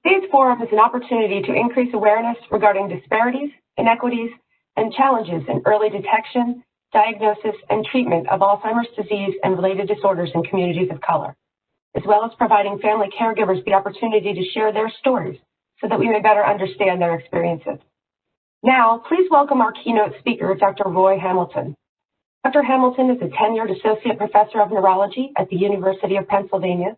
Today's forum is an opportunity to increase awareness regarding disparities, inequities, and challenges in early detection, diagnosis, and treatment of Alzheimer's disease and related disorders in communities of color, as well as providing family caregivers the opportunity to share their stories so that we may better understand their experiences. Now, please welcome our keynote speaker, Dr. Roy Hamilton. Dr. Hamilton is a tenured associate professor of neurology at the University of Pennsylvania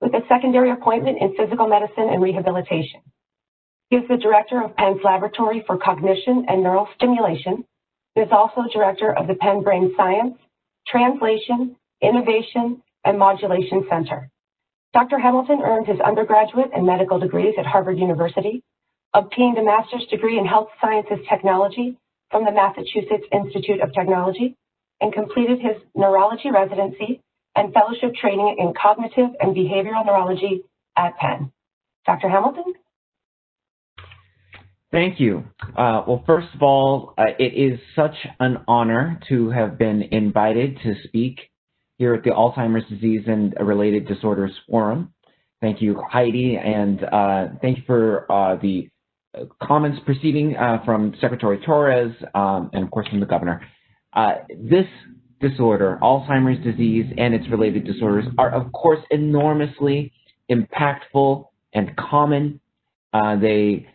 with a secondary appointment in physical medicine and rehabilitation. He is the director of Penn's Laboratory for Cognition and Neural Stimulation. He is also director of the Penn Brain Science, Translation, Innovation, and Modulation Center. Dr. Hamilton earned his undergraduate and medical degrees at Harvard University, obtained a master's degree in health sciences technology from the Massachusetts Institute of Technology, and completed his neurology residency and fellowship training in cognitive and behavioral neurology at Penn. Dr. Hamilton? Thank you. Well, first of all, it is such an honor to have been invited to speak here at the Alzheimer's Disease and Related Disorders Forum. Thank you, Heidi, and thank you for the comments preceding from Secretary Torres and, of course, from the governor. This disorder, Alzheimer's disease and its related disorders, are, of course, enormously impactful and common. They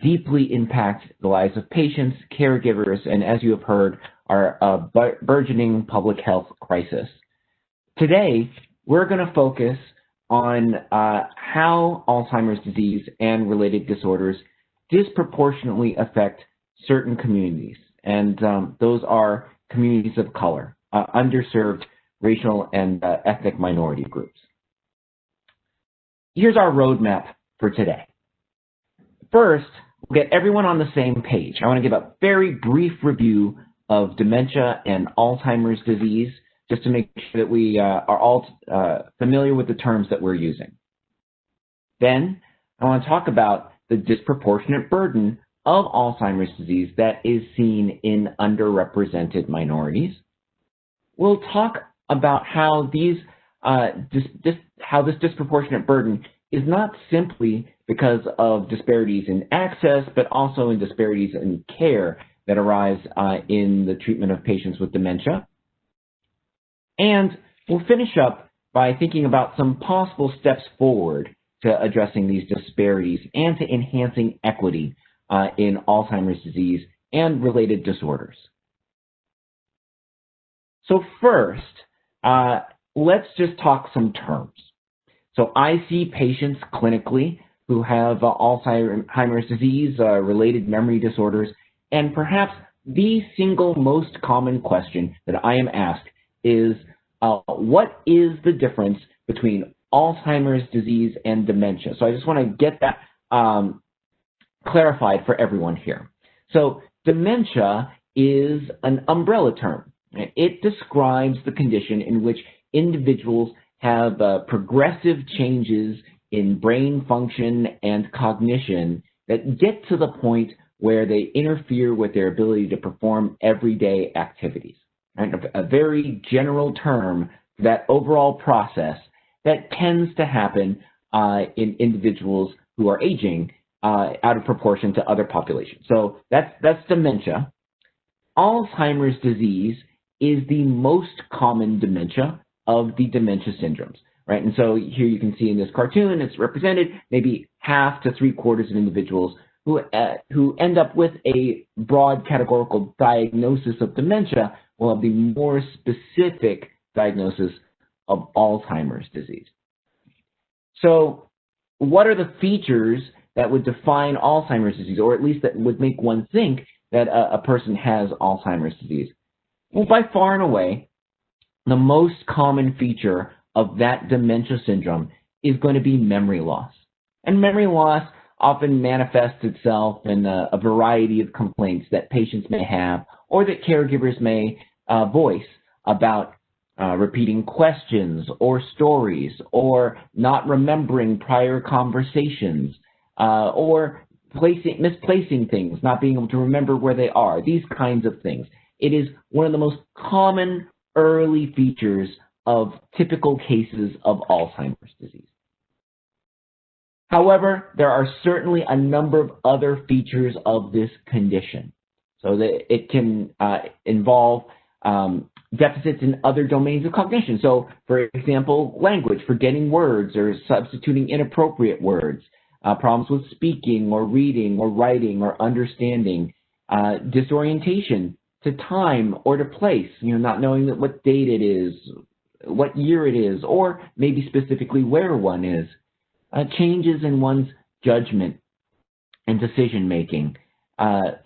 deeply impact the lives of patients, caregivers, and, as you have heard, are a burgeoning public health crisis. Today, we're going to focus on how Alzheimer's disease and related disorders disproportionately affect certain communities, and those are communities of color, underserved racial and ethnic minority groups. Here's our roadmap for today. First, we'll get everyone on the same page. I want to give a very brief review of dementia and Alzheimer's disease, just to make sure that we are all familiar with the terms that we're using. Then, I want to talk about the disproportionate burden of Alzheimer's disease that is seen in underrepresented minorities. We'll talk about how how this disproportionate burden is not simply because of disparities in access, but also in disparities in care that arise in the treatment of patients with dementia. And we'll finish up by thinking about some possible steps forward to addressing these disparities and to enhancing equity in Alzheimer's disease and related disorders. So first, let's just talk some terms. So I see patients clinically who have Alzheimer's disease, related memory disorders, and perhaps the single most common question that I am asked is, what is the difference between Alzheimer's disease and dementia? So I just want to get that clarified for everyone here. So dementia is an umbrella term. It describes the condition in which individuals have progressive changes in brain function and cognition that get to the point where they interfere with their ability to perform everyday activities. Right? A very general term for that overall process that tends to happen in individuals who are aging out of proportion to other populations. So that's dementia. Alzheimer's disease is the most common dementia of the dementia syndromes, right? And so here you can see in this cartoon, it's represented maybe half to 3/4 of individuals who end up with a broad categorical diagnosis of dementia will have the more specific diagnosis of Alzheimer's disease. So what are the features that would define Alzheimer's disease, or at least that would make one think that a person has Alzheimer's disease? Well, by far and away, the most common feature of that dementia syndrome is going to be memory loss. And memory loss often manifests itself in a variety of complaints that patients may have or that caregivers may voice about repeating questions or stories, or not remembering prior conversations, or misplacing things, not being able to remember where they are, these kinds of things. It is one of the most common early features of typical cases of Alzheimer's disease. However, there are certainly a number of other features of this condition. So that it can involve deficits in other domains of cognition. So, for example, language, forgetting words or substituting inappropriate words, problems with speaking or reading or writing or understanding, disorientation to time or to place, not knowing what date it is, what year it is, or maybe specifically where one is, changes in one's judgment and decision-making,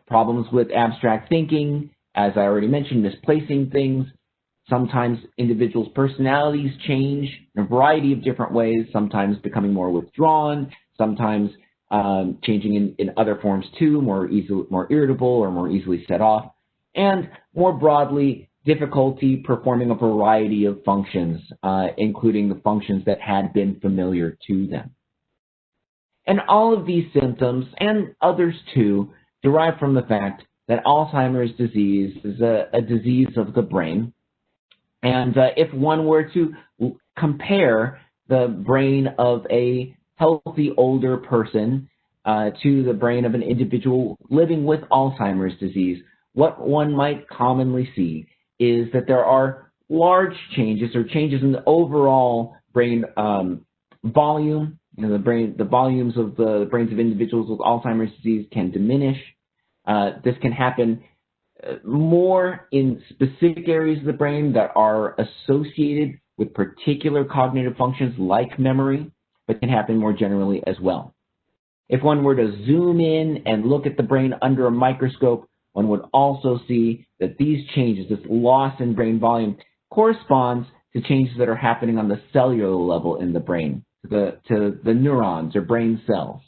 problems with abstract thinking, as I already mentioned, misplacing things. Sometimes individuals' personalities change in a variety of different ways, sometimes becoming more withdrawn, sometimes changing in other forms too, more irritable or more easily set off, and more broadly, difficulty performing a variety of functions, including the functions that had been familiar to them. And all of these symptoms, and others too, derive from the fact that Alzheimer's disease is a disease of the brain. And if one were to compare the brain of a healthy older person to the brain of an individual living with Alzheimer's disease, what one might commonly see is that there are large changes or changes in the overall brain volume. The volumes of the brains of individuals with Alzheimer's disease can diminish. This can happen more in specific areas of the brain that are associated with particular cognitive functions like memory, but can happen more generally as well. If one were to zoom in and look at the brain under a microscope, one would also see that these changes, this loss in brain volume, corresponds to changes that are happening on the cellular level in the brain, to the neurons or brain cells,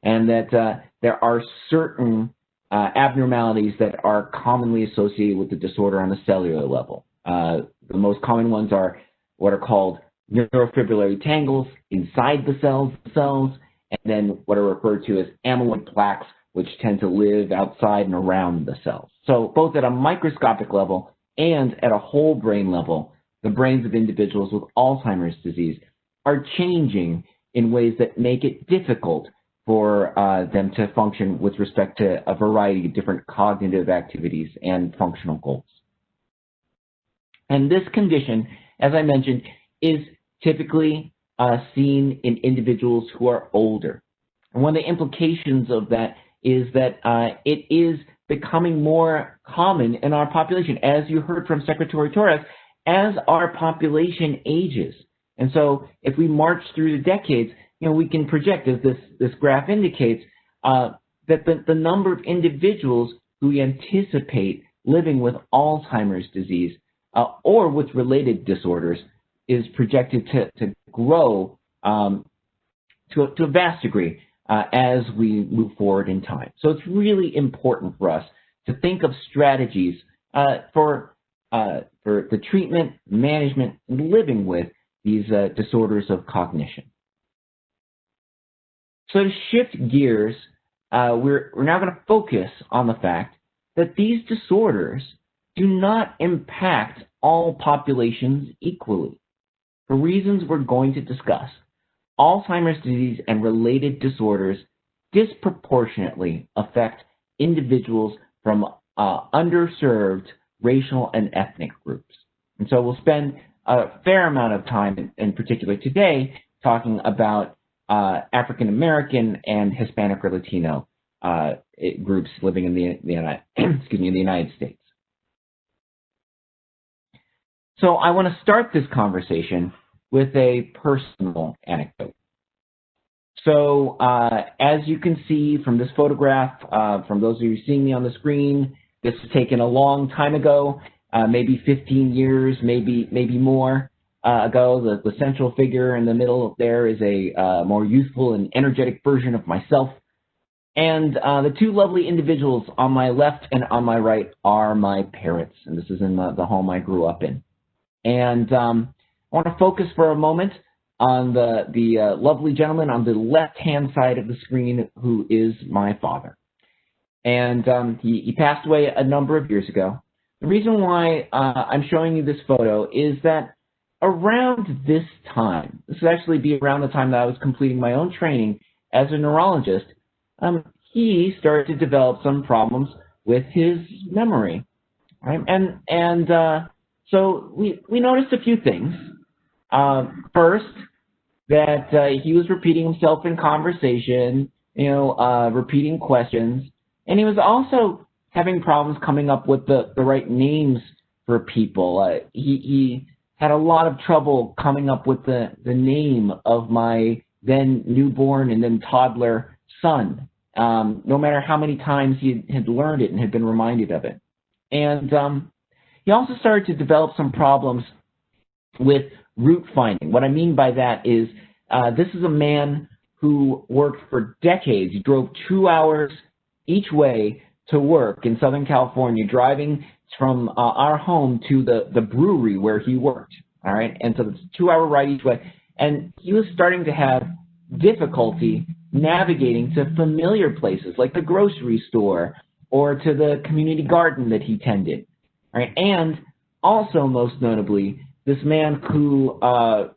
and that there are certain abnormalities that are commonly associated with the disorder on the cellular level. The most common ones are what are called neurofibrillary tangles inside the cells, and then what are referred to as amyloid plaques, which tend to live outside and around the cells. So both at a microscopic level and at a whole brain level, the brains of individuals with Alzheimer's disease are changing in ways that make it difficult for them to function with respect to a variety of different cognitive activities and functional goals. And this condition, as I mentioned, is typically seen in individuals who are older. And one of the implications of that is that it is becoming more common in our population, as you heard from Secretary Torres, as our population ages. And so if we march through the decades, we can project, as this graph indicates, that the number of individuals who we anticipate living with Alzheimer's disease or with related disorders is projected to grow to a vast degree as we move forward in time. So it's really important for us to think of strategies for the treatment, management, and living with these disorders of cognition. So to shift gears, we're now going to focus on the fact that these disorders do not impact all populations equally. For reasons we're going to discuss, Alzheimer's disease and related disorders disproportionately affect individuals from underserved racial and ethnic groups. And so we'll spend a fair amount of time, in particular today, talking about African American and Hispanic or Latino groups living in the United States. So I want to start this conversation with a personal anecdote. So as you can see from this photograph, from those of you seeing me on the screen, this was taken a long time ago, maybe 15 years, maybe more ago. The central figure in the middle there is a more youthful and energetic version of myself. And the two lovely individuals on my left and on my right are my parents. And this is in the home I grew up in. And I want to focus for a moment on the lovely gentleman on the left-hand side of the screen who is my father. And he passed away a number of years ago. The reason why I'm showing you this photo is that around this time, this would actually be around the time that I was completing my own training as a neurologist, he started to develop some problems with his memory, right? So we noticed a few things. First, that he was repeating himself in conversation, repeating questions, and he was also having problems coming up with the right names for people. He had a lot of trouble coming up with the name of my then newborn and then toddler son, no matter how many times he had learned it and had been reminded of it. And he also started to develop some problems with route finding. What I mean by that is this is a man who worked for decades. He drove 2 hours each way to work in Southern California, driving from our home to the brewery where he worked, all right? And so it's a 2-hour ride each way. And he was starting to have difficulty navigating to familiar places like the grocery store or to the community garden that he tended, all right? And also, most notably, this man who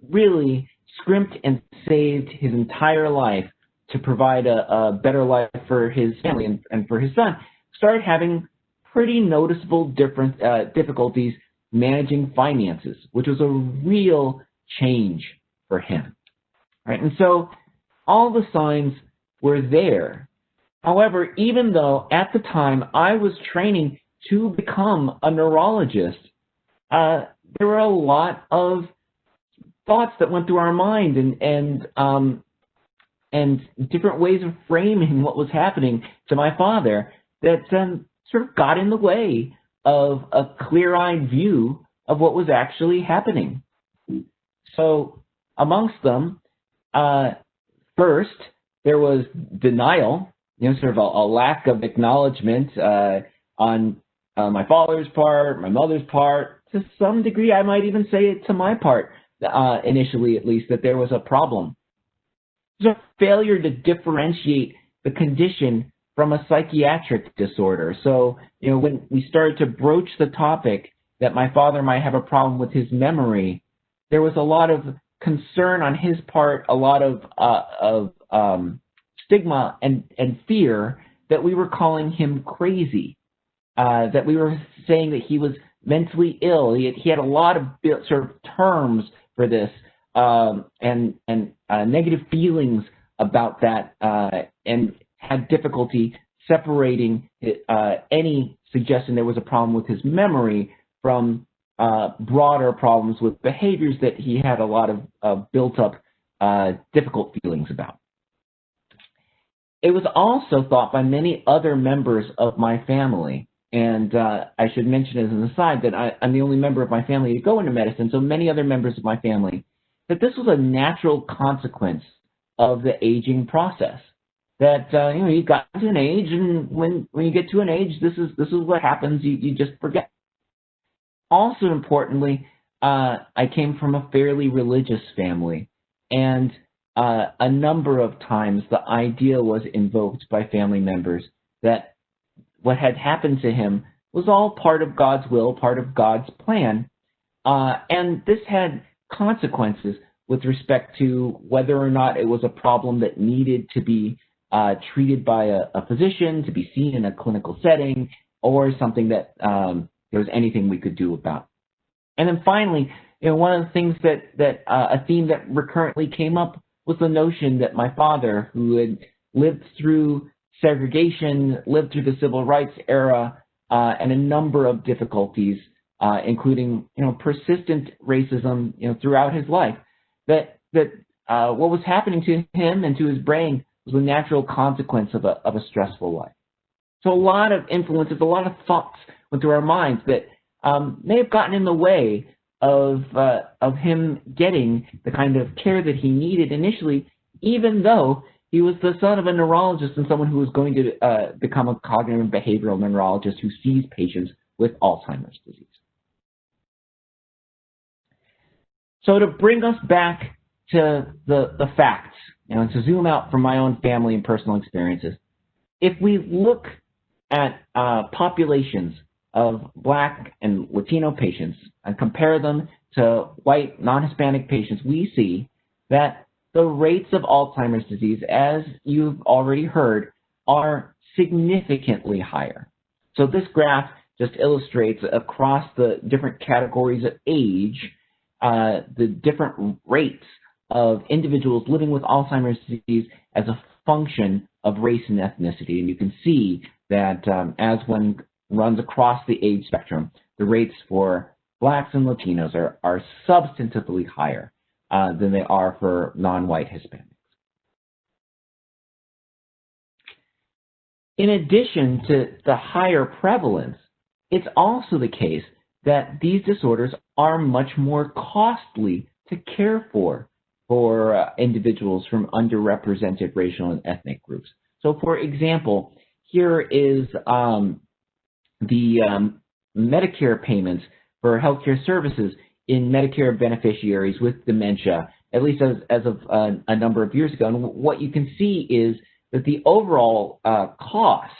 really scrimped and saved his entire life to provide a better life for his family and for his son, started having pretty noticeable difficulties managing finances, which was a real change for him, right? And so all the signs were there. However, even though at the time I was training to become a neurologist, there were a lot of thoughts that went through our mind and different ways of framing what was happening to my father that sort of got in the way of a clear-eyed view of what was actually happening. So amongst them, first, there was denial, sort of a lack of acknowledgement on my father's part, my mother's part. To some degree, I might even say it to my part, initially at least, that there was a problem. There's a failure to differentiate the condition from a psychiatric disorder. So, when we started to broach the topic that my father might have a problem with his memory, there was a lot of concern on his part, a lot of stigma and fear that we were calling him crazy, that we were saying that he was mentally ill. He had a lot of sort of terms for this and negative feelings about that, and had difficulty separating any suggestion there was a problem with his memory from broader problems with behaviors that he had a lot of built-up difficult feelings about. It was also thought by many other members of my family, and I should mention as an aside that I'm the only member of my family to go into medicine, so many other members of my family, that this was a natural consequence of the aging process. That you got to an age, and when you get to an age, this is what happens. You just forget. Also importantly, I came from a fairly religious family, and a number of times the idea was invoked by family members that what had happened to him was all part of God's will, part of God's plan, and this had consequences with respect to whether or not it was a problem that needed to be treated by a physician, to be seen in a clinical setting, or something that there was anything we could do about. And then finally, one of the things that a theme that recurrently came up was the notion that my father, who had lived through segregation, lived through the civil rights era, and a number of difficulties, including persistent racism throughout his life, that what was happening to him and to his brain was a natural consequence of a stressful life. So a lot of influences, a lot of thoughts went through our minds that may have gotten in the way of him getting the kind of care that he needed initially, even though he was the son of a neurologist and someone who was going to become a cognitive and behavioral neurologist who sees patients with Alzheimer's disease. So to bring us back to the facts, and to zoom out from my own family and personal experiences, if we look at populations of Black and Latino patients and compare them to white non-Hispanic patients, we see that the rates of Alzheimer's disease, as you've already heard, are significantly higher. So this graph just illustrates across the different categories of age, the different rates of individuals living with Alzheimer's disease as a function of race and ethnicity. And you can see that as one runs across the age spectrum, the rates for Blacks and Latinos are substantively higher than they are for non-white Hispanics. In addition to the higher prevalence, it's also the case that these disorders are much more costly to care for individuals from underrepresented racial and ethnic groups. So, for example, here is the Medicare payments for healthcare services in Medicare beneficiaries with dementia, at least as of a number of years ago. And what you can see is that the overall cost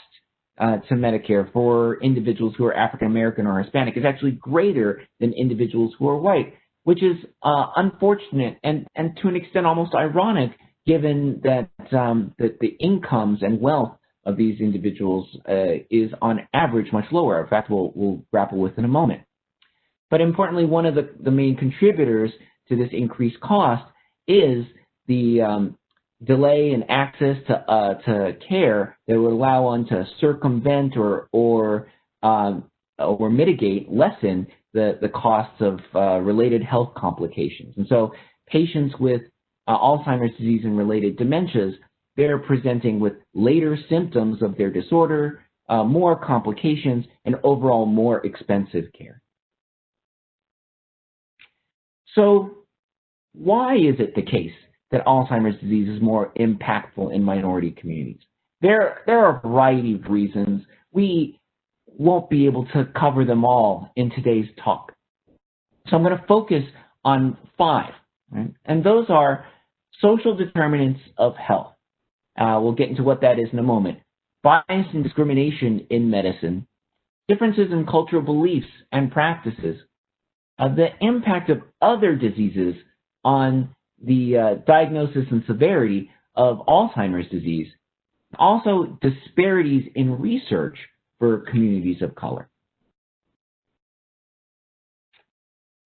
to Medicare for individuals who are African American or Hispanic is actually greater than individuals who are white, which is unfortunate and to an extent almost ironic, given that that the incomes and wealth of these individuals is on average much lower. In fact, we'll grapple with in a moment. But importantly, one of the main contributors to this increased cost is the delay in access to care that would allow one to circumvent or lessen the costs of related health complications. And so patients with Alzheimer's disease and related dementias, they're presenting with later symptoms of their disorder, more complications, and overall more expensive care. So why is it the case that Alzheimer's disease is more impactful in minority communities? There are a variety of reasons. We won't be able to cover them all in today's talk. So I'm going to focus on 5, right? And those are social determinants of health. We'll get into what that is in a moment. Bias and discrimination in medicine, differences in cultural beliefs and practices, the impact of other diseases on the diagnosis and severity of Alzheimer's disease, also disparities in research for communities of color.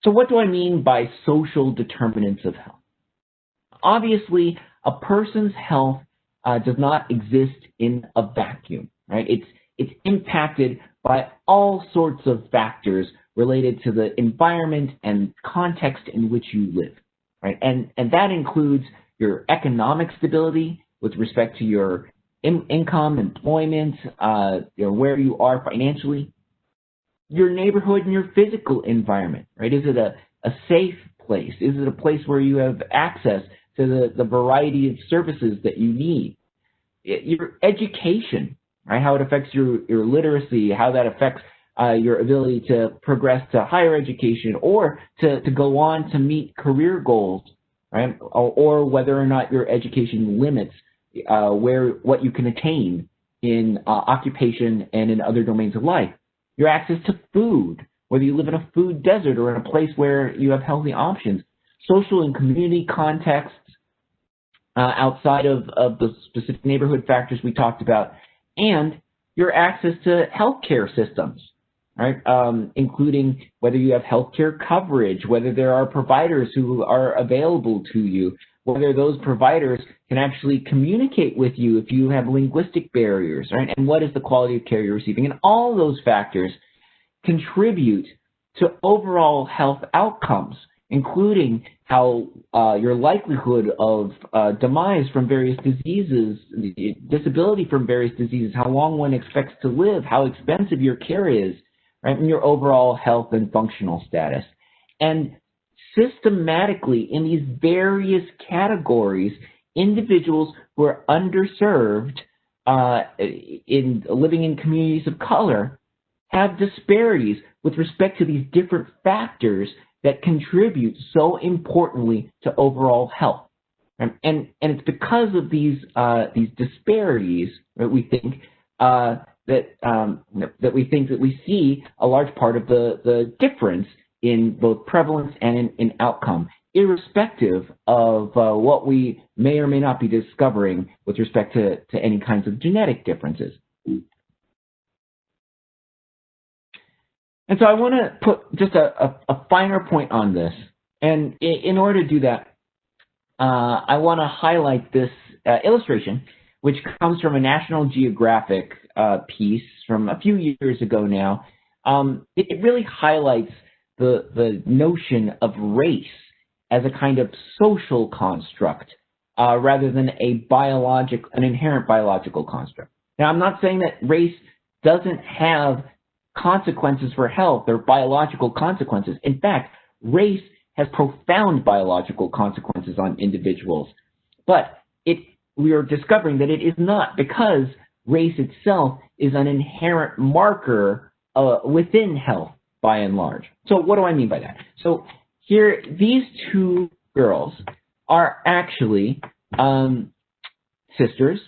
So what do I mean by social determinants of health? Obviously, a person's health does not exist in a vacuum, right? It's impacted by all sorts of factors related to the environment and context in which you live, right? And that includes your economic stability with respect to your income, employment, where you are financially, your neighborhood and your physical environment, right? Is it a safe place? Is it a place where you have access to the variety of services that you need? Your education, right? How it affects your literacy, how that affects your ability to progress to higher education or to go on to meet career goals, right? Or whether or not your education limits what you can attain in occupation and in other domains of life. Your access to food, whether you live in a food desert or in a place where you have healthy options. Social and community contexts outside of the specific neighborhood factors we talked about, and your access to healthcare systems, right? Including whether you have healthcare coverage, whether there are providers who are available to you, whether those providers can actually communicate with you if you have linguistic barriers, right? And what is the quality of care you're receiving? And all those factors contribute to overall health outcomes, including how your likelihood of demise from various diseases, disability from various diseases, how long one expects to live, how expensive your care is, right, and your overall health and functional status. And systematically in these various categories, individuals who are underserved in living in communities of color have disparities with respect to these different factors that contribute so importantly to overall health. And it's because of these disparities that we think that we see a large part of the difference in both prevalence and in outcome irrespective of what we may or may not be discovering with respect to any kinds of genetic differences. And so I want to put just a finer point on this. And in order to do that, I want to highlight this illustration, which comes from a National Geographic piece from a few years ago now. It really highlights the notion of race as a kind of social construct rather than an inherent biological construct. Now, I'm not saying that race doesn't have consequences for health or biological consequences. In fact, race has profound biological consequences on individuals. But we are discovering that it is not, because race itself is an inherent marker within health by and large. So what do I mean by that? So here, these two girls are actually sisters.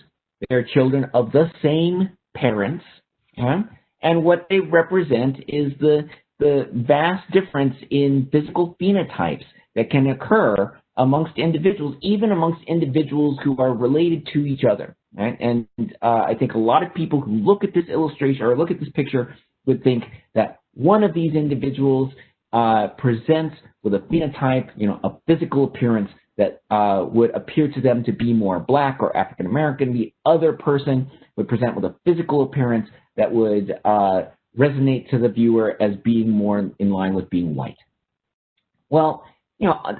They're children of the same parents. And what they represent is the vast difference in physical phenotypes that can occur amongst individuals, even amongst individuals who are related to each other. Right? And I think a lot of people who look at this illustration or look at this picture would think that one of these individuals presents with a phenotype, a physical appearance that would appear to them to be more black or African American. The other person would present with a physical appearance that would resonate to the viewer as being more in line with being white. Well,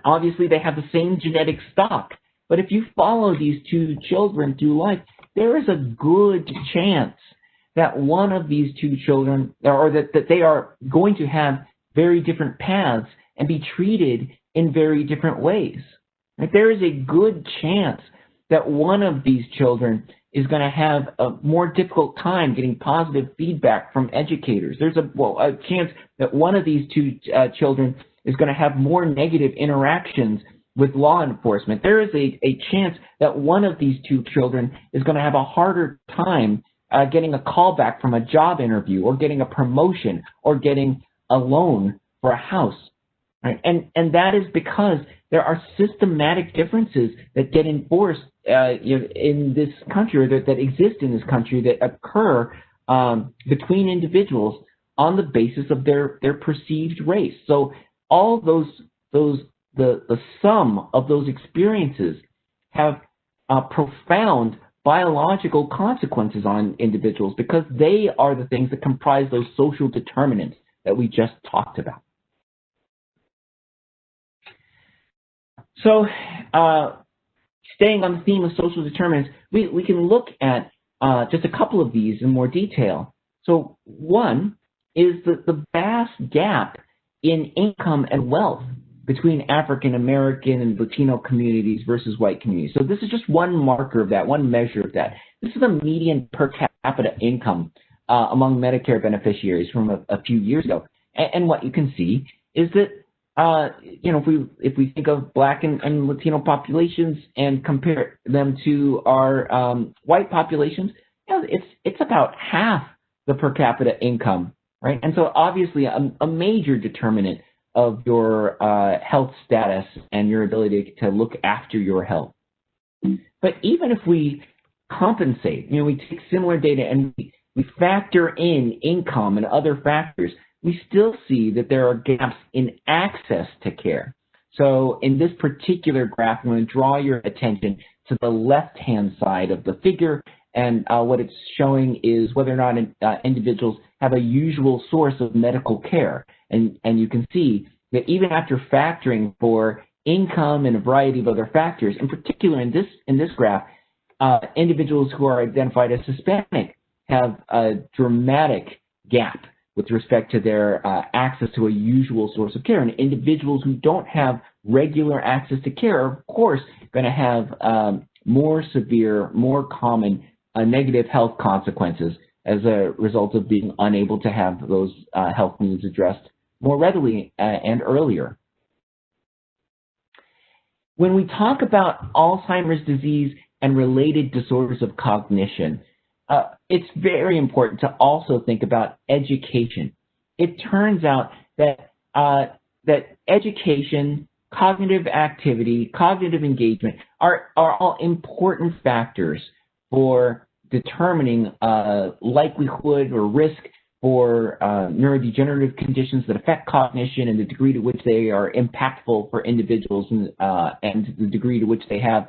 obviously they have the same genetic stock, but if you follow these two children through life, there is a good chance that one of these two children, or that they are going to have very different paths and be treated in very different ways. Like, there is a good chance that one of these children is going to have a more difficult time getting positive feedback from educators. There's a chance that one of these two children is going to have more negative interactions with law enforcement. There is a chance that one of these two children is going to have a harder time getting a call back from a job interview, or getting a promotion, or getting a loan for a house. Right? And that is because there are systematic differences that get enforced in this country, or that exist in this country, that occur between individuals on the basis of their perceived race. So all the sum of those experiences have profound biological consequences on individuals, because they are the things that comprise those social determinants that we just talked about. So staying on the theme of social determinants, we can look at just a couple of these in more detail. So one is the vast gap in income and wealth between African American and Latino communities versus white communities. So this is just one marker of that, one measure of that. This is the median per capita income among Medicare beneficiaries from a few years ago. And what you can see is that if we think of Black and Latino populations and compare them to our white populations, it's about half the per capita income, right? And so obviously a major determinant of your health status and your ability to look after your health. But even if we compensate, we take similar data and we factor in income and other factors, we still see that there are gaps in access to care. So in this particular graph, I'm going to draw your attention to the left-hand side of the figure, and what it's showing is whether or not individuals have a usual source of medical care. And you can see that even after factoring for income and a variety of other factors, in particular in this graph, individuals who are identified as Hispanic have a dramatic gap with respect to their access to a usual source of care. And individuals who don't have regular access to care are, of course, going to have more severe, more common negative health consequences as a result of being unable to have those health needs addressed more readily and earlier. When we talk about Alzheimer's disease and related disorders of cognition, it's very important to also think about education. It turns out that that education, cognitive activity, cognitive engagement are all important factors for determining likelihood or risk for neurodegenerative conditions that affect cognition and the degree to which they are impactful for individuals and the degree to which they have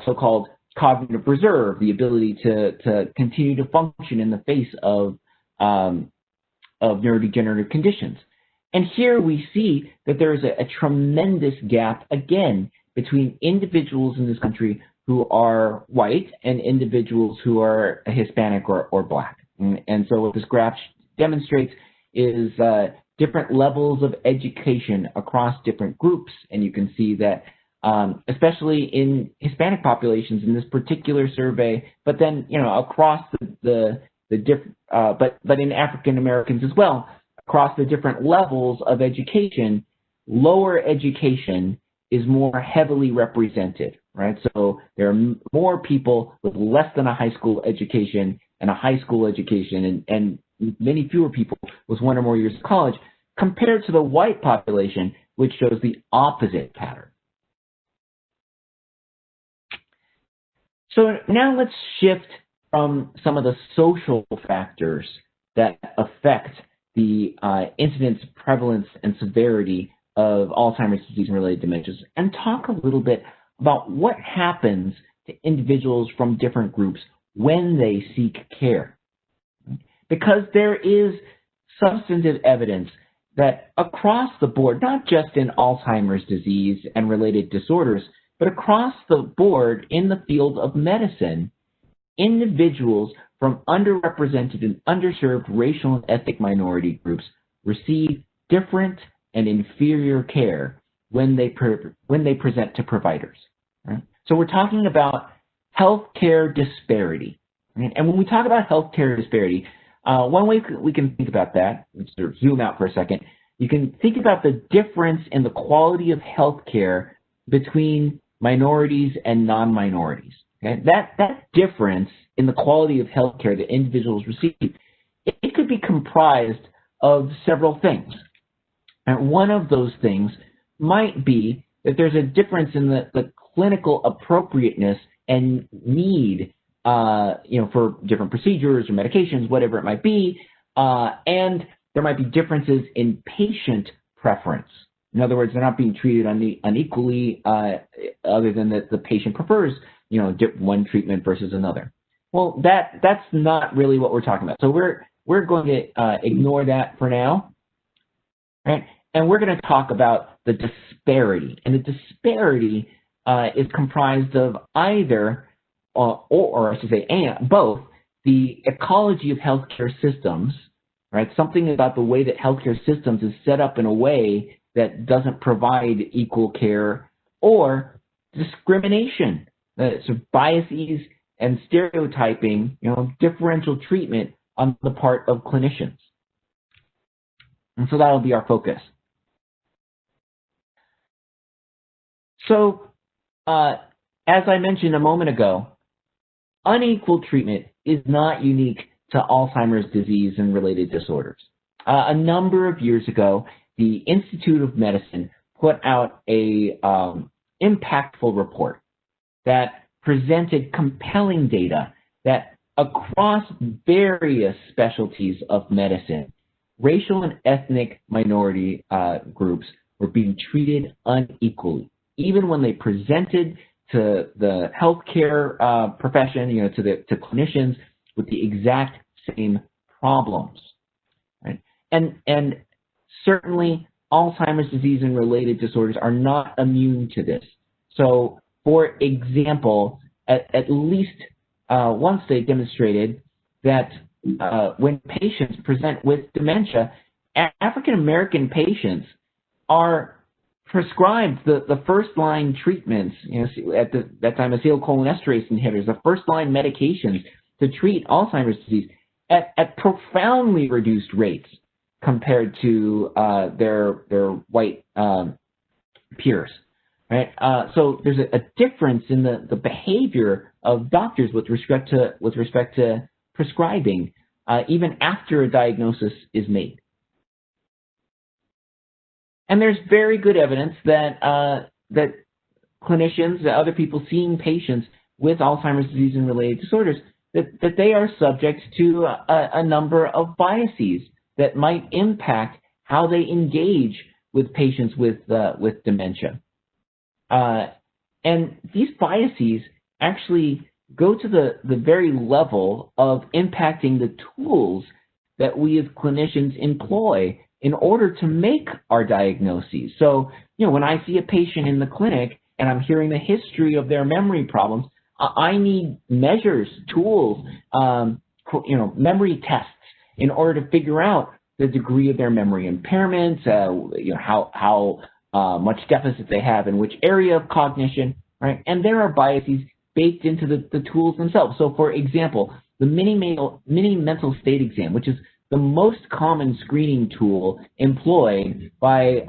so-called cognitive reserve, the ability to continue to function in the face of neurodegenerative conditions. And here we see that there is a tremendous gap, again, between individuals in this country who are white and individuals who are Hispanic or Black. And so what this graph demonstrates is different levels of education across different groups. And you can see that especially in Hispanic populations in this particular survey, but then, across the different, but in African Americans as well, across the different levels of education, lower education is more heavily represented, right? So there are more people with less than a high school education and a high school education, and many fewer people with 1 or more years of college, compared to the white population, which shows the opposite pattern. So now let's shift from some of the social factors that affect the incidence, prevalence, and severity of Alzheimer's disease and related dementias, and talk a little bit about what happens to individuals from different groups when they seek care. Because there is substantive evidence that across the board, not just in Alzheimer's disease and related disorders, but across the board in the field of medicine, individuals from underrepresented and underserved racial and ethnic minority groups receive different and inferior care when they present to providers. Right? So we're talking about healthcare disparity. Right? And when we talk about healthcare disparity, one way we can think about that, let's sort of zoom out for a second, you can think about the difference in the quality of healthcare between minorities and non-minorities. Okay? That difference in the quality of healthcare that individuals receive, it could be comprised of several things. And one of those things might be that there's a difference in the clinical appropriateness and need, for different procedures or medications, whatever it might be, and there might be differences in patient preference. In other words, they're not being treated unequally, other than that the patient prefers, one treatment versus another. Well, that's not really what we're talking about. So we're going to ignore that for now, right? And we're going to talk about the disparity. And the disparity is comprised of either, or I should say, and both the ecology of healthcare systems, right? Something about the way that healthcare systems is set up in a way that doesn't provide equal care, or discrimination, so biases and stereotyping, differential treatment on the part of clinicians. And so that'll be our focus. So, as I mentioned a moment ago, unequal treatment is not unique to Alzheimer's disease and related disorders. A number of years ago, the Institute of Medicine put out a impactful report that presented compelling data that across various specialties of medicine, racial and ethnic minority groups were being treated unequally, even when they presented to the healthcare profession, to clinicians with the exact same problems, right? And certainly Alzheimer's disease and related disorders are not immune to this. So, for example, at least once they demonstrated that when patients present with dementia, African American patients are prescribed the first-line treatments, at that time acetylcholinesterase inhibitors, the first-line medications to treat Alzheimer's disease at profoundly reduced rates compared to their white peers. Right? So there's a difference in the behavior of doctors with respect to prescribing, even after a diagnosis is made. And there's very good evidence that that clinicians, that other people seeing patients with Alzheimer's disease and related disorders, that they are subject to a number of biases that might impact how they engage with patients with dementia. And these biases actually go to the very level of impacting the tools that we as clinicians employ in order to make our diagnoses. So, when I see a patient in the clinic and I'm hearing the history of their memory problems, I need measures, tools, memory tests in order to figure out the degree of their memory impairment, how much deficit they have in which area of cognition, right? And there are biases baked into the tools themselves. So, for example, the mini mental state exam, which is the most common screening tool employed by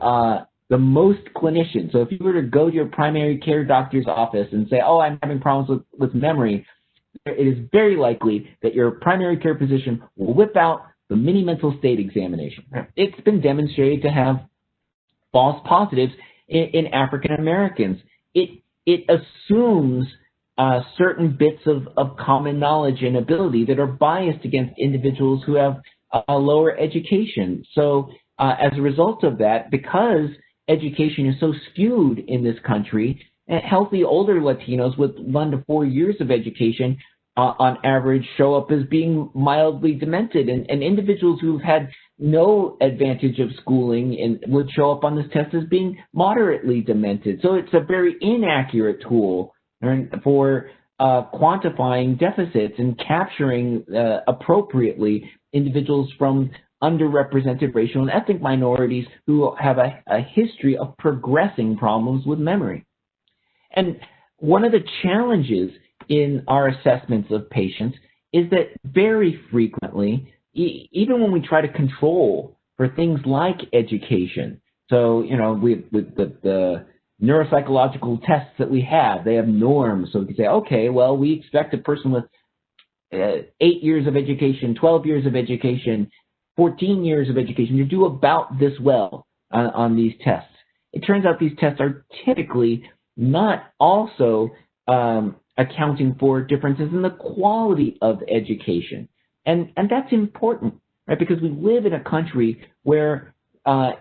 the most clinicians. So if you were to go to your primary care doctor's office and say, oh, I'm having problems with memory, it is very likely that your primary care physician will whip out the mini mental state examination. It's been demonstrated to have false positives in African Americans. It assumes certain bits of common knowledge and ability that are biased against individuals who have a lower education. So as a result of that, because education is so skewed in this country, healthy older Latinos with 1 to 4 years of education on average show up as being mildly demented, and individuals who've had no advantage of schooling and would show up on this test as being moderately demented. So it's a very inaccurate tool for quantifying deficits and capturing appropriately individuals from underrepresented racial and ethnic minorities who have a history of progressing problems with memory. And one of the challenges in our assessments of patients is that very frequently, even when we try to control for things like education, so, with the neuropsychological tests that we have, they have norms. So we can say, okay, well, we expect a person with 8 years of education, 12 years of education, 14 years of education to do about this well on these tests. It turns out these tests are typically not also accounting for differences in the quality of education. And that's important, right? Because we live in a country where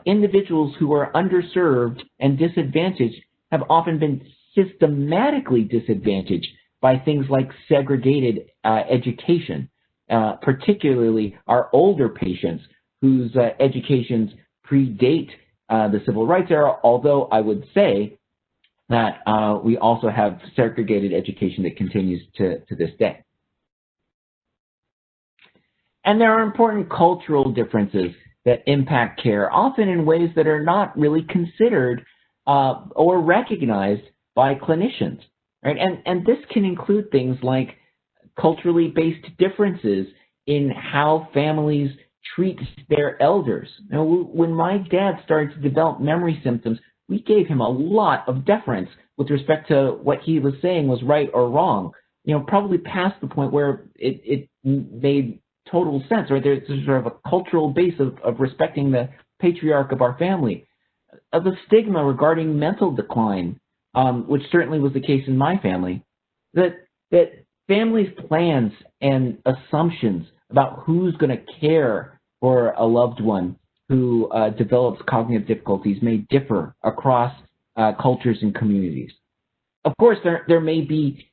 individuals who are underserved and disadvantaged have often been systematically disadvantaged by things like segregated education, particularly our older patients whose educations predate the civil rights era, although I would say that we also have segregated education that continues to this day. And there are important cultural differences that impact care, often in ways that are not really considered or recognized by clinicians, right? And this can include things like culturally based differences in how families treat their elders. Now, when my dad started to develop memory symptoms, we gave him a lot of deference with respect to what he was saying was right or wrong, probably past the point where it made total sense, right? There's sort of a cultural base of respecting the patriarch of our family. Of a stigma regarding mental decline, which certainly was the case in my family, that families' plans and assumptions about who's going to care for a loved one who develops cognitive difficulties may differ across cultures and communities. Of course, there may be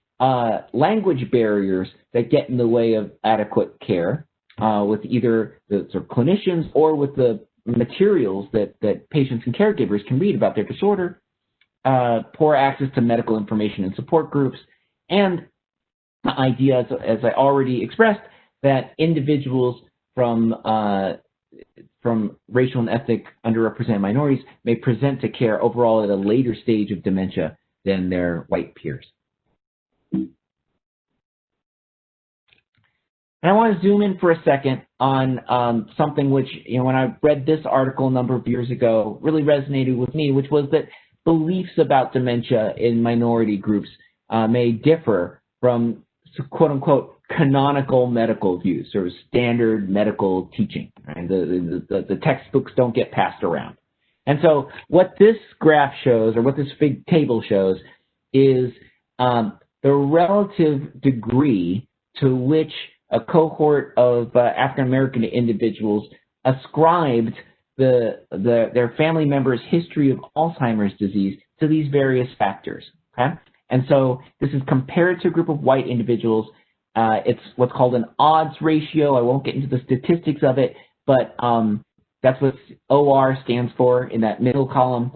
language barriers that get in the way of adequate care with either the sort of clinicians or with the materials that patients and caregivers can read about their disorder, poor access to medical information and support groups, and the idea, as I already expressed, that individuals from racial and ethnic underrepresented minorities may present to care overall at a later stage of dementia than their white peers. And I want to zoom in for a second on something which, when I read this article a number of years ago, really resonated with me, which was that beliefs about dementia in minority groups may differ from, quote-unquote, canonical medical views, or standard medical teaching. Right? The textbooks don't get passed around. And so what this graph shows, or what this big table shows, is the relative degree to which a cohort of African American individuals ascribed their family members' history of Alzheimer's disease to these various factors. Okay? And so this is compared to a group of white individuals. It's what's called an odds ratio. I won't get into the statistics of it, but that's what OR stands for in that middle column.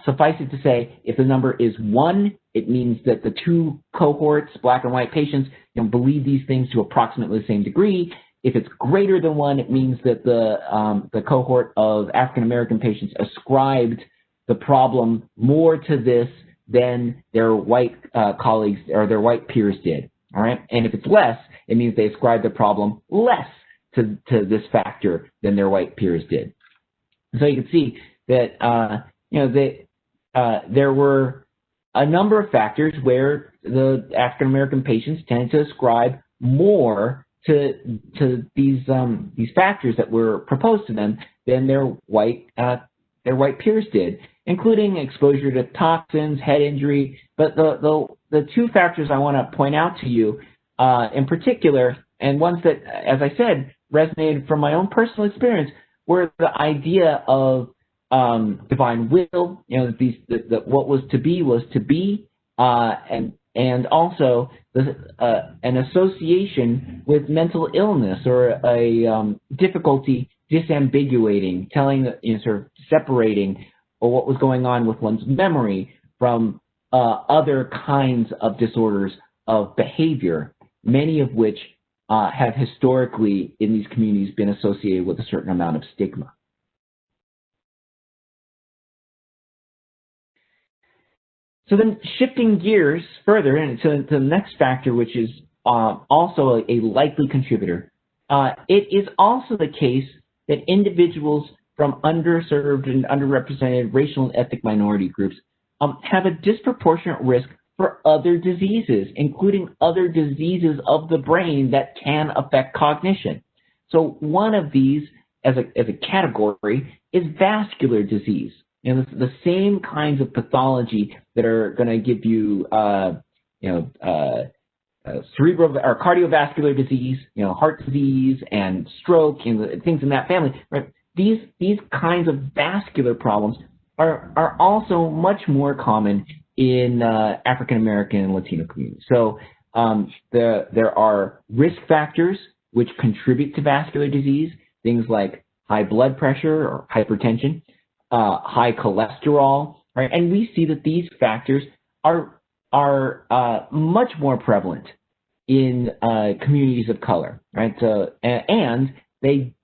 Suffice it to say, if the number is 1, it means that the two cohorts, black and white patients, believe these things to approximately the same degree. If it's greater than 1, it means that the cohort of African American patients ascribed the problem more to this than their white colleagues or their white peers did. All right, and if it's less, it means they ascribed the problem less to this factor than their white peers did. So you can see that there were a number of factors where the African American patients tended to ascribe more to these factors that were proposed to them than their white peers did, including exposure to toxins, head injury. But the two factors I want to point out to you in particular, and ones that, as I said, resonated from my own personal experience, were the idea of divine will. What was to be, and also an association with mental illness or a difficulty disambiguating, sort of separating what was going on with one's memory from other kinds of disorders of behavior, many of which have historically in these communities been associated with a certain amount of stigma. So then shifting gears further into the next factor, which is also a likely contributor, it is also the case that individuals from underserved and underrepresented racial and ethnic minority groups have a disproportionate risk for other diseases, including other diseases of the brain that can affect cognition. So one of these, as a category, is vascular disease. The same kinds of pathology that are going to give you, cerebral or cardiovascular disease, heart disease and stroke, things in that family. Right? These kinds of vascular problems are also much more common in African American and Latino communities. So there are risk factors which contribute to vascular disease, things like high blood pressure or hypertension, high cholesterol, right? And we see that these factors are much more prevalent in communities of color, right? So, and they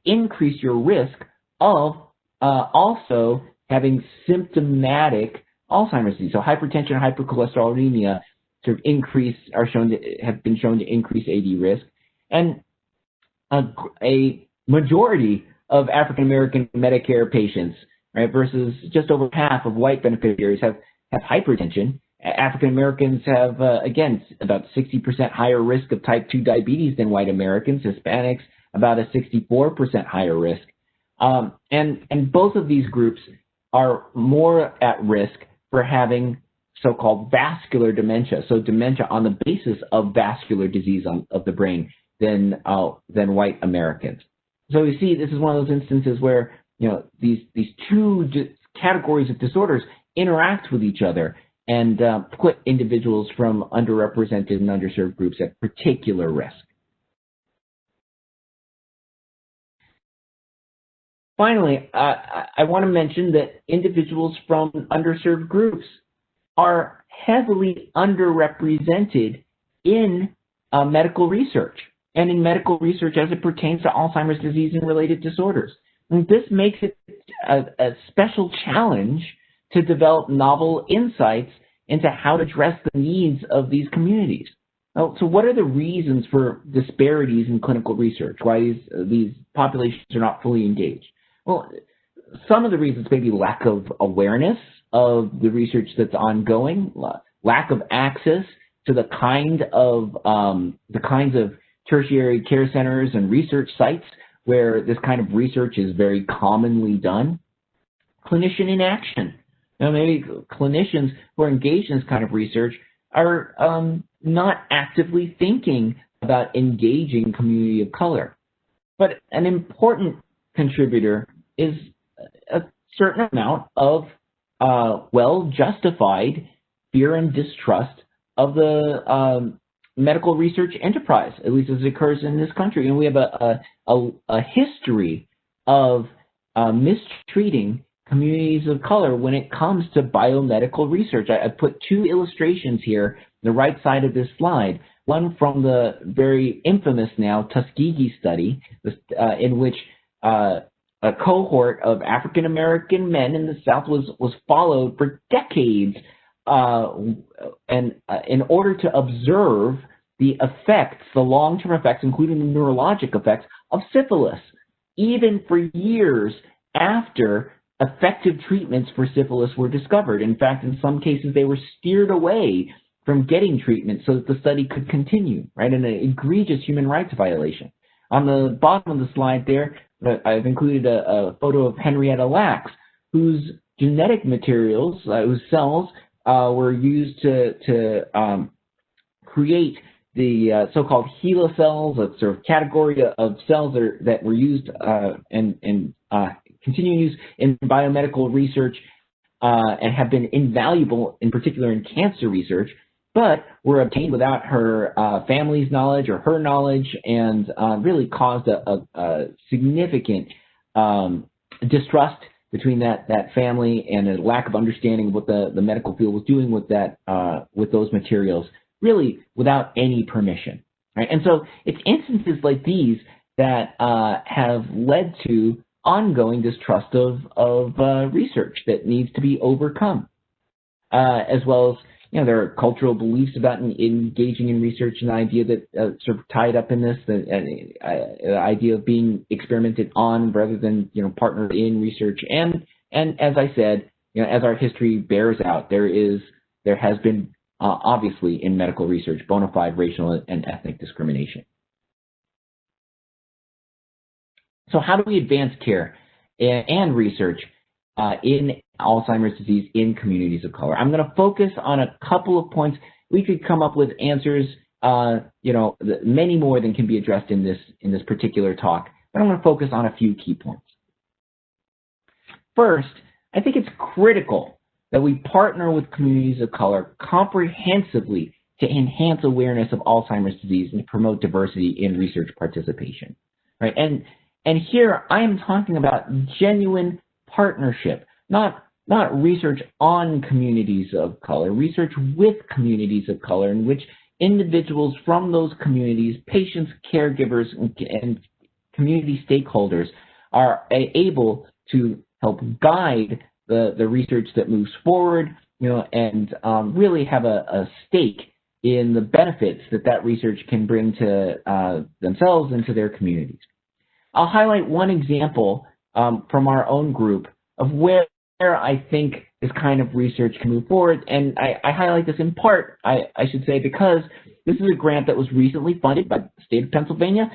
increase your risk of also having symptomatic Alzheimer's disease. So hypertension and hypercholesterolemia sort of have been shown to increase AD risk, and a majority of African American Medicare patients, right, versus just over half of white beneficiaries have hypertension. African Americans have, again, about 60% higher risk of type 2 diabetes than white Americans. Hispanics, about a 64% higher risk. And both of these groups are more at risk for having so-called vascular dementia, so dementia on the basis of vascular disease of the brain than white Americans. So you see, this is one of those instances where these two categories of disorders interact with each other and put individuals from underrepresented and underserved groups at particular risk. Finally, I want to mention that individuals from underserved groups are heavily underrepresented in medical research, and in medical research as it pertains to Alzheimer's disease and related disorders. And this makes it a special challenge to develop novel insights into how to address the needs of these communities. So what are the reasons for disparities in clinical research, why these populations are not fully engaged? Well, some of the reasons may be lack of awareness of the research that's ongoing, lack of access to the kinds of tertiary care centers and research sites where this kind of research is very commonly done. clinician inaction. Now, maybe clinicians who are engaged in this kind of research are not actively thinking about engaging community of color. But an important contributor is a certain amount of well-justified fear and distrust of the medical research enterprise, at least as it occurs in this country. And we have a history of mistreating communities of color when it comes to biomedical research. I put two illustrations here, the right side of this slide. One from the very infamous now Tuskegee study, in which a cohort of African American men in the South was followed for decades, and in order to observe the effects, the long-term effects, including the neurologic effects of syphilis, even for years after effective treatments for syphilis were discovered. In fact, in some cases, they were steered away from getting treatment so that the study could continue, right? An egregious human rights violation. On the bottom of the slide there, I've included a photo of Henrietta Lacks, whose genetic materials, whose cells were used to create the so-called HeLa cells, a sort of category of cells that were used and continue use in biomedical research and have been invaluable, in particular in cancer research, but were obtained without her family's knowledge or her knowledge, and really caused a significant distrust between that family and a lack of understanding of what the medical field was doing with those materials, really without any permission, right? And so it's instances like these that have led to ongoing distrust of research that needs to be overcome, as well as, there are cultural beliefs about engaging in research, and the idea that sort of tied up in this, the idea of being experimented on rather than, partnered in research. And as I said, as our history bears out, there has been obviously in medical research bona fide racial and ethnic discrimination. So how do we advance care and research in Alzheimer's disease in communities of color? I'm going to focus on a couple of points. We could come up with answers, many more than can be addressed in this particular talk, but I'm going to focus on a few key points. First, I think it's critical that we partner with communities of color comprehensively to enhance awareness of Alzheimer's disease and promote diversity in research participation, right? And here I am talking about genuine partnership, not research on communities of color, research with communities of color, in which individuals from those communities, patients, caregivers, and community stakeholders are able to help guide the research that moves forward, and really have a stake in the benefits that research can bring to themselves and to their communities. I'll highlight one example from our own group of where I think this kind of research can move forward. And I highlight this in part, I should say, because this is a grant that was recently funded by the state of Pennsylvania,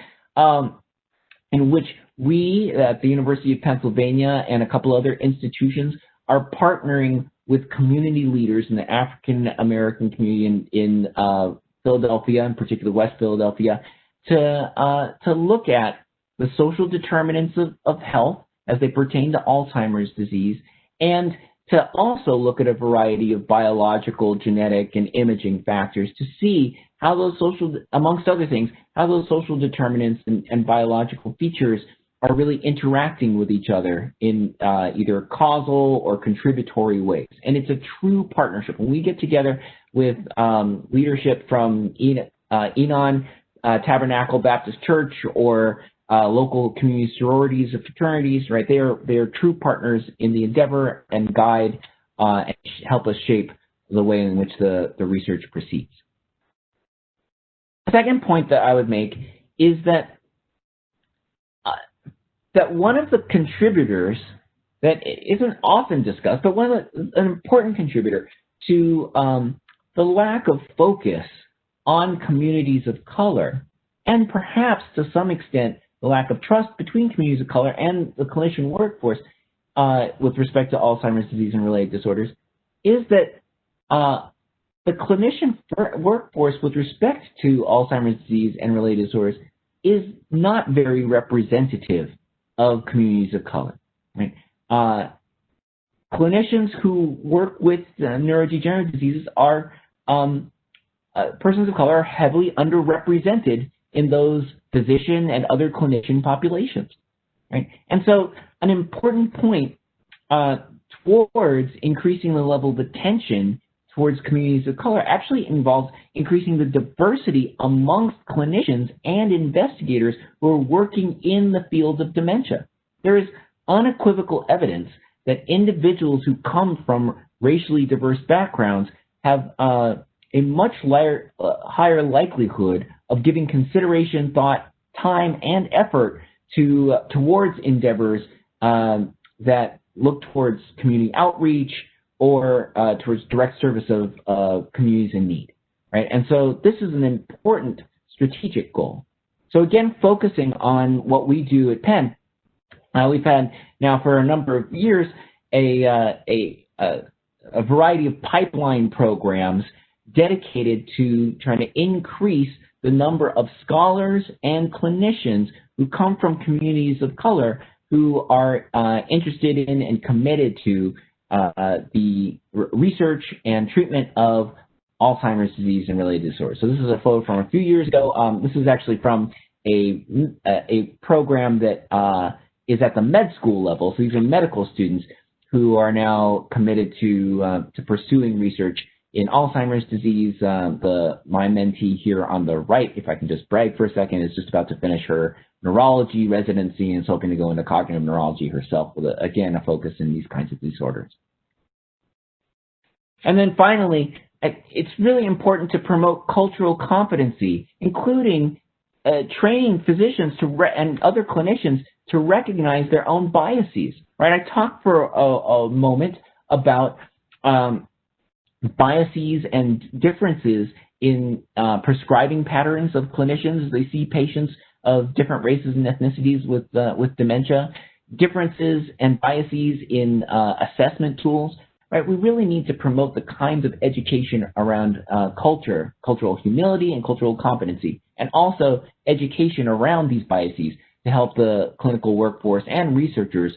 in which we at the University of Pennsylvania and a couple other institutions are partnering with community leaders in the African American community in Philadelphia, in particular West Philadelphia, to look at the social determinants of health as they pertain to Alzheimer's disease, and to also look at a variety of biological, genetic, and imaging factors to see how those amongst other things, how those social determinants and biological features are really interacting with each other in either causal or contributory ways. And it's a true partnership. When we get together with leadership from Enon Tabernacle Baptist Church or local community sororities or fraternities, right? They are true partners in the endeavor and guide and help us shape the way in which the research proceeds. The second point that I would make is that one of the contributors that isn't often discussed, but an important contributor to the lack of focus on communities of color, and perhaps to some extent the lack of trust between communities of color and the clinician workforce, with respect to Alzheimer's disease and related disorders is that the clinician workforce with respect to Alzheimer's disease and related disorders is not very representative of communities of color. Right? Clinicians who work with neurodegenerative diseases are persons of color are heavily underrepresented in those physician and other clinician populations. Right? And so an important point towards increasing the level of attention towards communities of color actually involves increasing the diversity amongst clinicians and investigators who are working in the field of dementia. There is unequivocal evidence that individuals who come from racially diverse backgrounds have a much higher likelihood of giving consideration, thought, time, and effort towards endeavors that look towards community outreach or towards direct service of communities in need, right? And so this is an important strategic goal. So again, focusing on what we do at Penn, we've had now for a number of years a variety of pipeline programs dedicated to trying to increase the number of scholars and clinicians who come from communities of color who are interested in and committed to the research and treatment of Alzheimer's disease and related disorders. So this is a photo from a few years ago. This is actually from a program that is at the med school level. So these are medical students who are now committed to pursuing research in Alzheimer's disease. My mentee here on the right, if I can just brag for a second, is just about to finish her neurology residency and is hoping to go into cognitive neurology herself with, again, a focus in these kinds of disorders. And then finally, it's really important to promote cultural competency, including training physicians and other clinicians to recognize their own biases. Right? I talked for a moment about biases and differences in prescribing patterns of clinicians as they see patients of different races and ethnicities with dementia, differences and biases in assessment tools. Right? We really need to promote the kinds of education around cultural humility and cultural competency, and also education around these biases to help the clinical workforce and researchers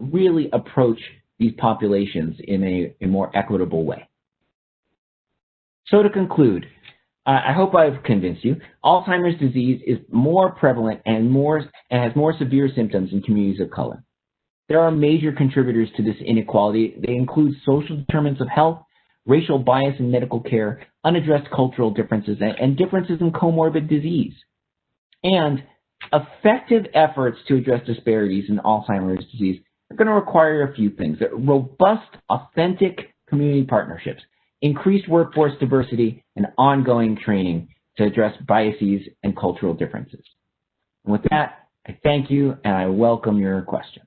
really approach these populations in a more equitable way. So to conclude, I hope I've convinced you, Alzheimer's disease is more prevalent and has more severe symptoms in communities of color. There are major contributors to this inequality. They include social determinants of health, racial bias in medical care, unaddressed cultural differences, and differences in comorbid disease. And effective efforts to address disparities in Alzheimer's disease are going to require a few things: robust, authentic community partnerships, increased workforce diversity, and ongoing training to address biases and cultural differences. And with that, I thank you and I welcome your questions.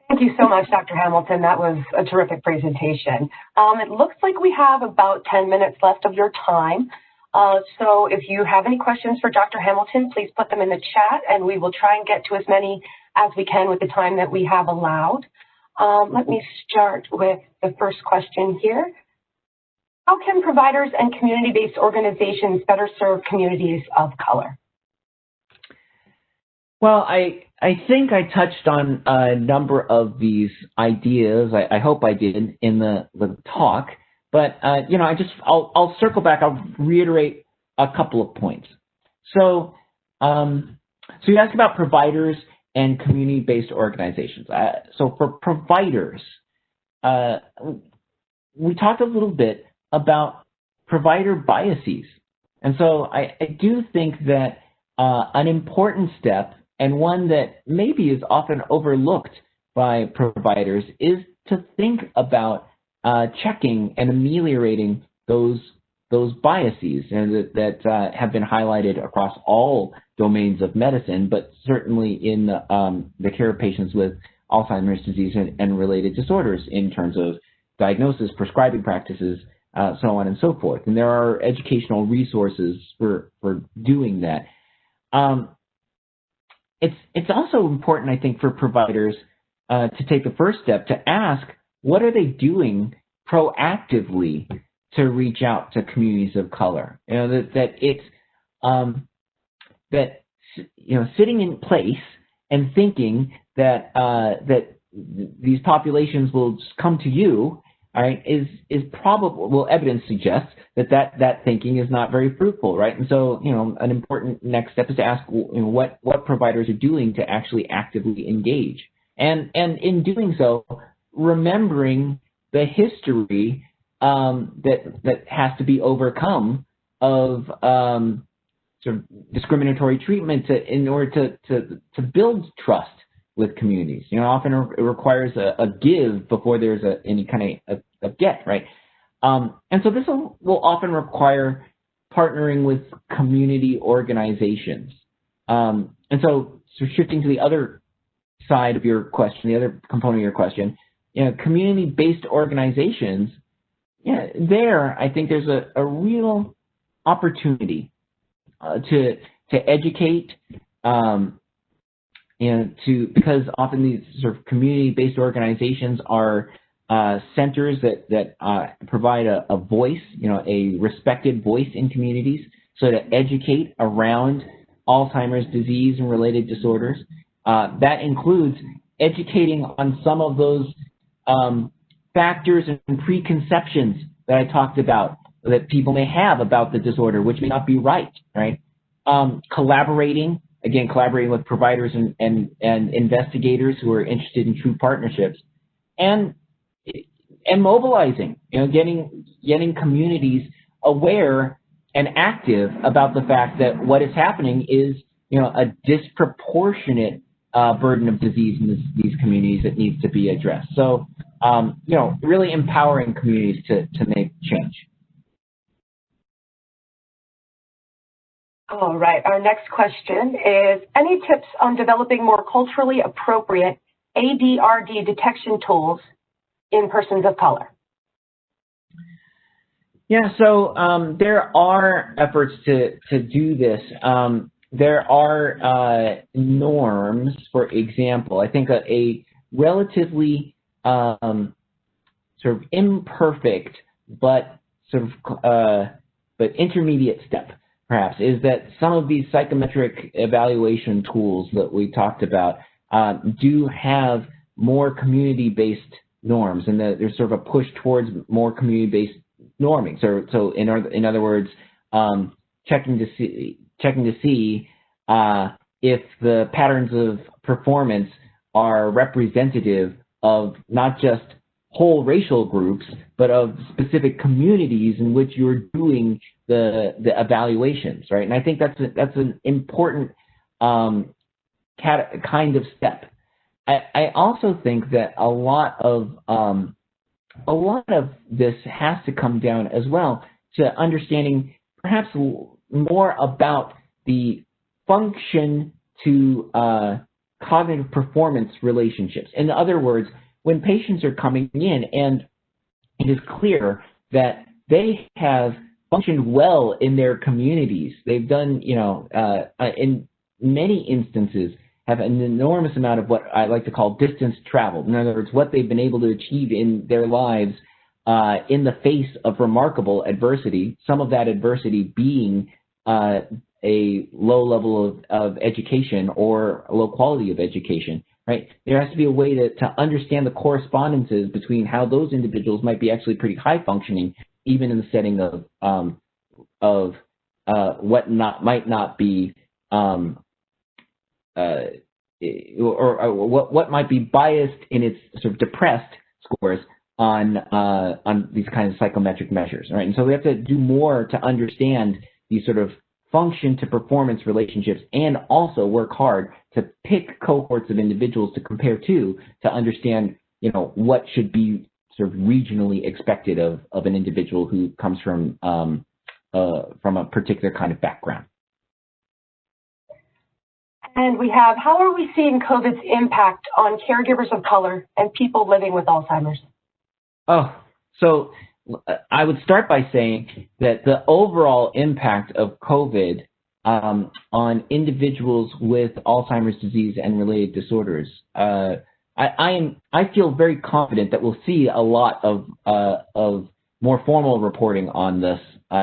Thank you so much, Dr. Hamilton. That was a terrific presentation. It looks like we have about 10 minutes left of your time. So if you have any questions for Dr. Hamilton, please put them in the chat and we will try and get to as many as we can with the time that we have allowed. Let me start with the first question here. How can providers and community-based organizations better serve communities of color? Well, I think I touched on a number of these ideas. I hope I did in the talk, but you know, I'll circle back. I'll reiterate a couple of points. So, so you asked about providers and community-based organizations. So for providers, we talked a little bit about provider biases, and so I do think that an important step, and one that maybe is often overlooked by providers, is to think about checking and ameliorating those biases and that have been highlighted across all domains of medicine, but certainly in the care of patients with Alzheimer's disease and related disorders in terms of diagnosis, prescribing practices, so on and so forth. And there are educational resources for doing that. it's also important, I think, for providers to take the first step to ask, what are they doing proactively to reach out to communities of color? Sitting in place and thinking that these populations will just come to you, all right, is probably, well, evidence suggests that thinking is not very fruitful, right? And so, an important next step is to ask, what providers are doing to actually actively engage, and in doing so, remembering the history that has to be overcome of sort of discriminatory treatment in order to build trust with communities. Often it requires a give before there's any kind of a get, right? And so this will often require partnering with community organizations. And so shifting to the other side of your question, the other component of your question, community-based organizations, there I think there's a real opportunity to educate, because often these sort of community-based organizations are centers that provide a voice, a respected voice in communities, so to educate around Alzheimer's disease and related disorders. That includes educating on some of those factors and preconceptions that I talked about that people may have about the disorder, which may not be right? Collaborating with providers and investigators who are interested in true partnerships, and mobilizing, getting communities aware and active about the fact that what is happening is, a disproportionate burden of disease in these communities that needs to be addressed. So, really empowering communities to make change. All right, our next question is, any tips on developing more culturally appropriate ADRD detection tools in persons of color? Yeah, so there are efforts to do this. There are norms, for example. I think a relatively sort of imperfect but intermediate step, perhaps, is that some of these psychometric evaluation tools that we talked about do have more community-based norms, and there's sort of a push towards more community-based norming. So in other words, checking to see if the patterns of performance are representative of not just whole racial groups, but of specific communities in which you're doing the evaluations, right? And I think that's an important kind of step. I also think that a lot of this has to come down as well to understanding perhaps more about the function to cognitive performance relationships. In other words, when patients are coming in and it is clear that they have functioned well in their communities, they've done, in many instances, have an enormous amount of what I like to call distance traveled. In other words, what they've been able to achieve in their lives in the face of remarkable adversity, some of that adversity being a low level of education or a low quality of education, right? There has to be a way to understand the correspondences between how those individuals might be actually pretty high functioning, even in the setting of what might not be or what might be biased in its sort of depressed scores on these kinds of psychometric measures, right? And so we have to do more to understand these sort of function to performance relationships, and also work hard to pick cohorts of individuals to compare to understand, what should be sort of regionally expected of an individual who comes from a particular kind of background. And we have, how are we seeing COVID's impact on caregivers of color and people living with Alzheimer's? Oh, so I would start by saying that the overall impact of COVID on individuals with Alzheimer's disease and related disorders. I feel very confident that we'll see a lot of more formal reporting on this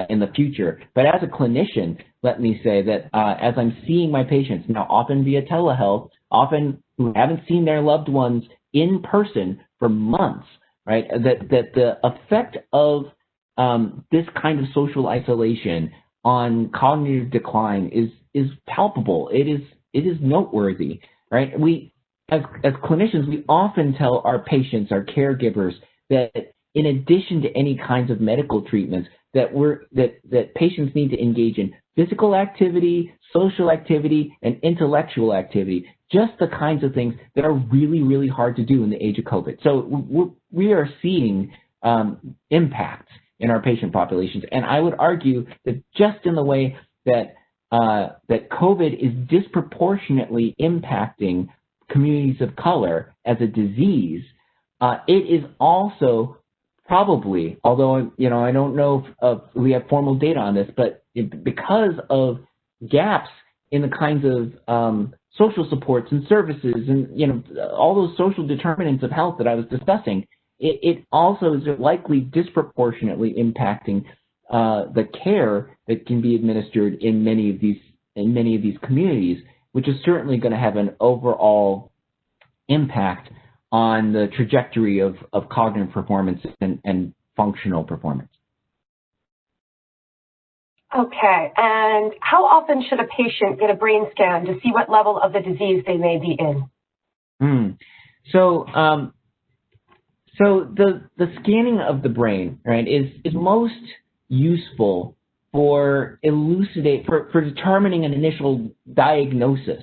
in the future. But as a clinician, let me say that as I'm seeing my patients, now often via telehealth, often who haven't seen their loved ones in person for months, right, that the effect of this kind of social isolation on cognitive decline is palpable. It is noteworthy, right? We, as clinicians, we often tell our patients, our caregivers, that in addition to any kinds of medical treatments, that patients need to engage in physical activity, social activity, and intellectual activity, just the kinds of things that are really, really hard to do in the age of COVID. So we are seeing impacts in our patient populations, and I would argue that just in the way that that COVID is disproportionately impacting communities of color as a disease, it is also probably, although I don't know if we have formal data on this, but because of gaps in the kinds of social supports and services and all those social determinants of health that I was discussing, it also is likely disproportionately impacting the care that can be administered in many of these communities, which is certainly going to have an overall impact on the trajectory of cognitive performance and functional performance. Okay, and how often should a patient get a brain scan to see what level of the disease they may be in? So the scanning of the brain, right, is most useful for determining an initial diagnosis.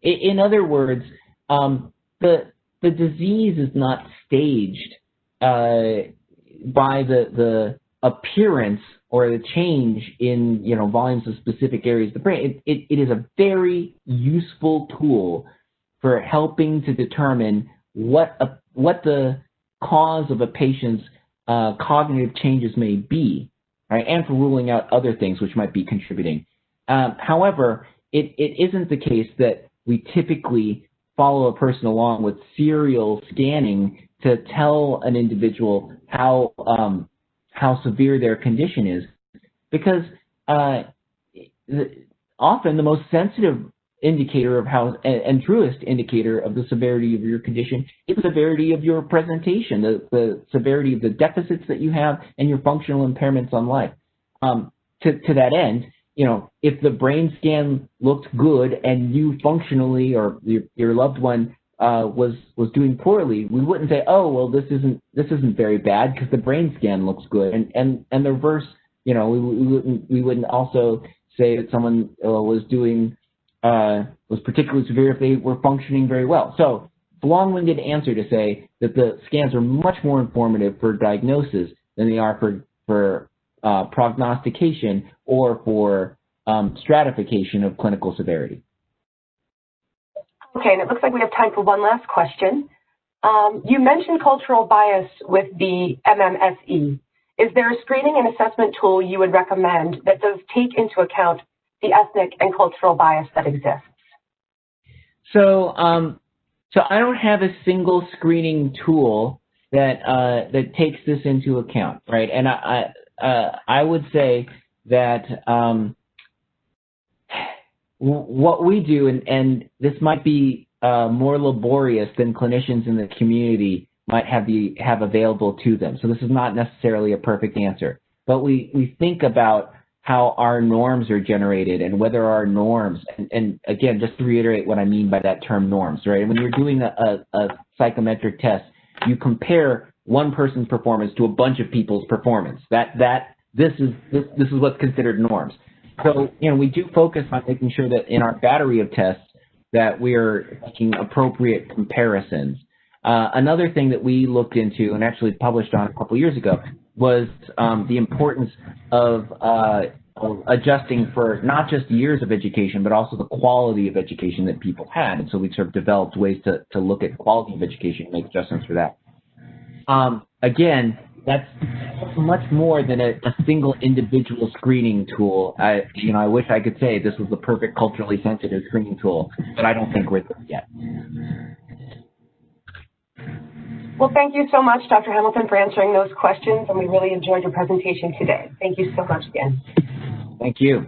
In other words, the disease is not staged by the appearance or the change in volumes of specific areas of the brain. It is a very useful tool for helping to determine what the cause of a patient's cognitive changes may be, right, and for ruling out other things which might be contributing. However, it isn't the case that we typically follow a person along with serial scanning to tell an individual how severe their condition is, because often the most sensitive indicator of and truest indicator of the severity of your condition is the severity of your presentation, the severity of the deficits that you have and your functional impairments on life. To that end, if the brain scan looked good and you functionally or your loved one was doing poorly, we wouldn't say, oh, well, this isn't very bad because the brain scan looks good. And the reverse, we wouldn't also say that someone was particularly severe if they were functioning very well. So it's a long-winded answer to say that the scans are much more informative for diagnosis than they are for prognostication or for stratification of clinical severity. Okay, and it looks like we have time for one last question. You mentioned cultural bias with the MMSE. Is there a screening and assessment tool you would recommend that does take into account the ethnic and cultural bias that exists? So I don't have a single screening tool that takes this into account, right? And I would say that what we do, and this might be more laborious than clinicians in the community might have available to them. So this is not necessarily a perfect answer, but we think about how our norms are generated and whether our norms, and again, just to reiterate what I mean by that term norms, right? When you're doing a psychometric test, you compare one person's performance to a bunch of people's performance. This is what's considered norms. So, we do focus on making sure that in our battery of tests that we are making appropriate comparisons. Another thing that we looked into and actually published on a couple years ago was the importance of adjusting for not just years of education, but also the quality of education that people had. And so we sort of developed ways to look at quality of education and make adjustments for that. Again, That's much more than a single individual screening tool. I wish I could say this was the perfect culturally sensitive screening tool, but I don't think we're there yet. Well, thank you so much, Dr. Hamilton, for answering those questions, and we really enjoyed your presentation today. Thank you so much again. Thank you.